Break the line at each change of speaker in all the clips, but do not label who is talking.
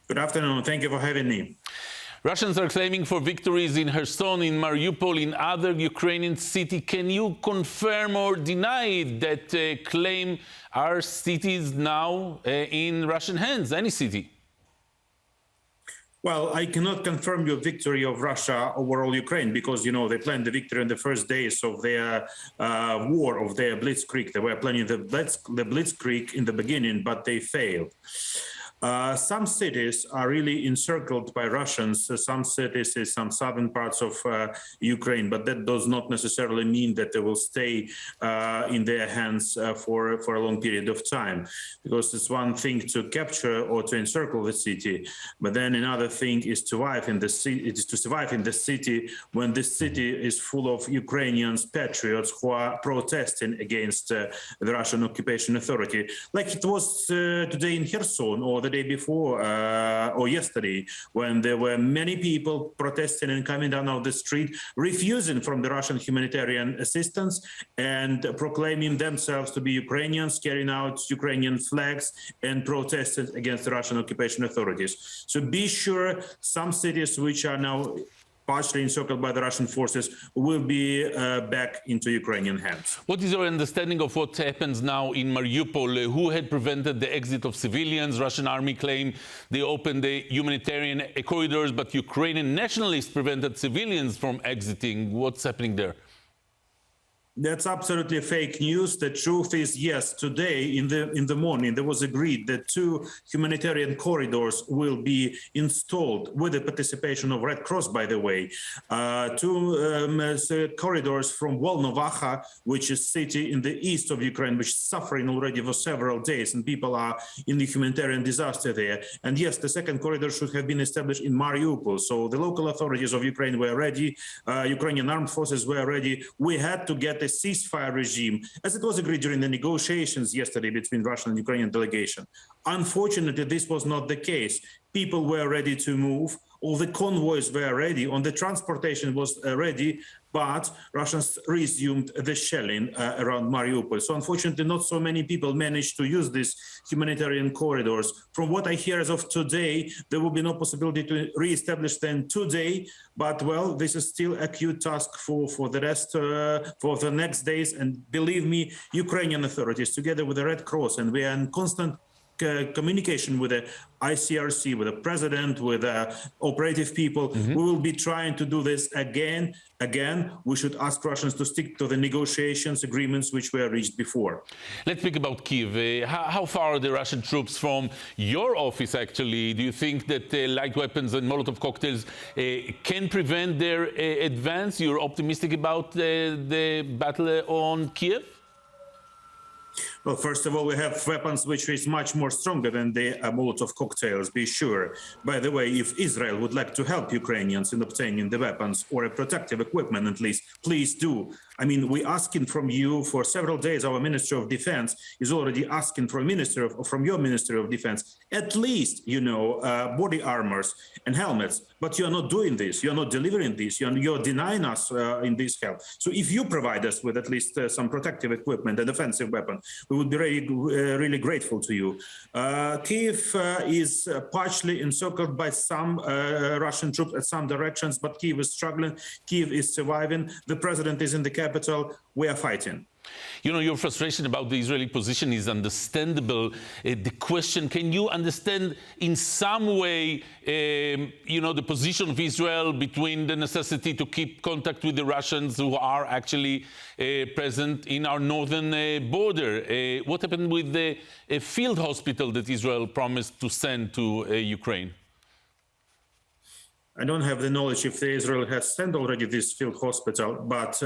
Good afternoon. Thank you for having me.
Russians are claiming for victories in Kherson, in Mariupol, in other Ukrainian cities. Can you confirm or deny that claim are cities now in Russian hands, any city?
Well, I cannot confirm your victory of Russia over all Ukraine because, you know, they planned the victory in the first days of their war, of their blitzkrieg. They were planning the blitzkrieg in the beginning, but they failed. Some cities are really encircled by Russians, some cities in some southern parts of Ukraine, but that does not necessarily mean that they will stay in their hands for a long period of time. Because it's one thing to capture or to encircle the city, but then another thing is to survive in the city. It is to survive in the city when this city is full of Ukrainians, patriots who are protesting against the Russian occupation authority, like it was today in Kherson or the day before or yesterday, when there were many people protesting and coming down of the street, refusing from the Russian humanitarian assistance and proclaiming themselves to be Ukrainians, carrying out Ukrainian flags and protested against the Russian occupation authorities. So be sure some cities which are now partially encircled by the Russian forces will be back into Ukrainian hands.
What is your understanding of what happens now in Mariupol? Who had prevented the exit of civilians? Russian army claimed they opened the humanitarian corridors, but Ukrainian nationalists prevented civilians from exiting. What's happening there?
That's absolutely fake news. The truth is, yes, today in the morning there was agreed that 2 humanitarian corridors will be installed with the participation of Red Cross, by the way. 2 corridors from Volnovakha, which is a city in the east of Ukraine, which is suffering already for several days, and people are in the humanitarian disaster there. And yes, the second corridor should have been established in Mariupol. So the local authorities of Ukraine were ready. Ukrainian armed forces were ready. We had to get a ceasefire regime, as it was agreed during the negotiations yesterday between Russian and Ukrainian delegation. Unfortunately, this was not the case. People were ready to move. All the convoys were ready. On the transportation was ready, but Russians resumed the shelling around Mariupol. So unfortunately, not so many people managed to use these humanitarian corridors. From what I hear as of today, there will be no possibility to re-establish them today. But well, this is still a acute task for the rest, for the next days. And believe me, Ukrainian authorities, together with the Red Cross, and we are in constant communication with the ICRC, with the president, with operative people. We will be trying to do this again. We should ask Russians to stick to the negotiations agreements which were reached before.
Let's speak about Kiev. How far are the Russian troops from your office, actually? Do you think that light weapons and Molotov cocktails can prevent their advance? You're optimistic about the battle on Kiev?
Well, first of all, we have weapons which is much more stronger than the Molotov cocktails, be sure. By the way, if Israel would like to help Ukrainians in obtaining the weapons or a protective equipment at least, please do. I mean, we're asking from you for several days. Our Minister of Defense is already asking from your Ministry of Defense, at least, you know, body armors and helmets. But you're not doing this. You're not delivering this. You're denying us in this help. So if you provide us with at least some protective equipment and offensive weapon, we would be really grateful to you. Kiev is partially encircled by some Russian troops at some directions, but Kiev is struggling. Kiev is surviving. The president is in the capital. We are fighting.
You know, your frustration about the Israeli position is understandable. The question, can you understand in some way, you know, the position of Israel between the necessity to keep contact with the Russians who are actually present in our northern border? What happened with the field hospital that Israel promised to send to Ukraine?
I don't have the knowledge if Israel has sent already this field hospital, but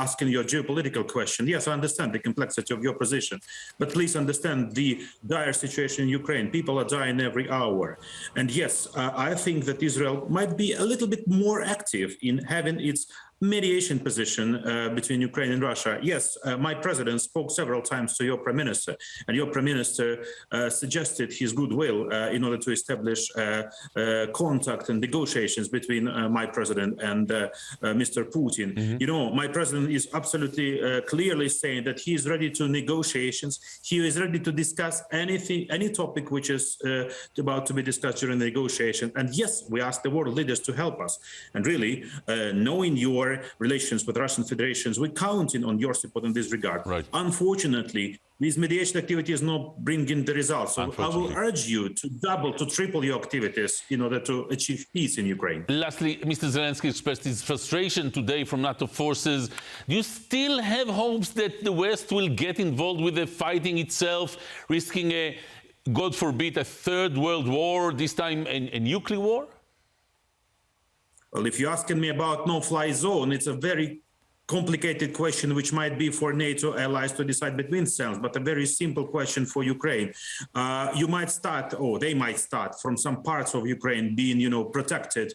asking your geopolitical question, yes, I understand the complexity of your position, but please understand the dire situation in Ukraine. People are dying every hour. And yes, I think that Israel might be a little bit more active in having its mediation position between Ukraine and Russia. Yes, my president spoke several times to your prime minister, and your prime minister suggested his goodwill in order to establish contact and negotiations between my president and Mr. Putin. You know, my president is absolutely clearly saying that he is ready to negotiations. He is ready to discuss anything, any topic which is about to be discussed during the negotiation. And yes, we ask the world leaders to help us. And really, knowing your relations with Russian Federations, we're counting on your support in this regard.
Right.
Unfortunately, these mediation activities not bringing the results. So I will urge you to double, to triple your activities in order to achieve peace in Ukraine.
Lastly, Mr. Zelensky expressed his frustration today from NATO forces. Do you still have hopes that the West will get involved with the fighting itself, risking a, God forbid, a third world war, this time a nuclear war?
Well, if you're asking me about no-fly zone, it's a very complicated question which might be for NATO allies to decide between themselves, but a very simple question for Ukraine. You might start, or they might start, from some parts of Ukraine being, you know, protected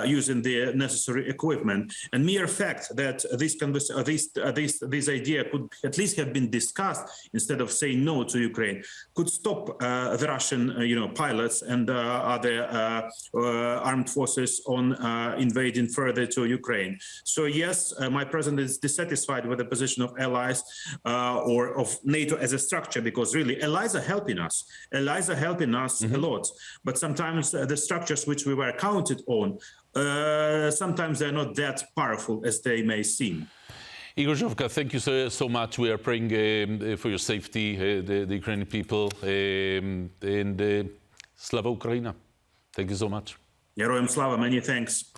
using the necessary equipment. And mere fact that this idea could at least have been discussed instead of saying no to Ukraine could stop the Russian, you know, pilots and other armed forces on invading further to Ukraine. So yes, my president is dissatisfied with the position of allies or of NATO as a structure, because really allies are helping us. Allies are helping us a lot. But sometimes the structures which we were counted on, sometimes they're not that powerful as they may seem.
Igor, Zhovka, thank you so much. We are praying for your safety, the Ukrainian people, and Slava Ukraina. Thank you so much.
Героям слава, many thanks.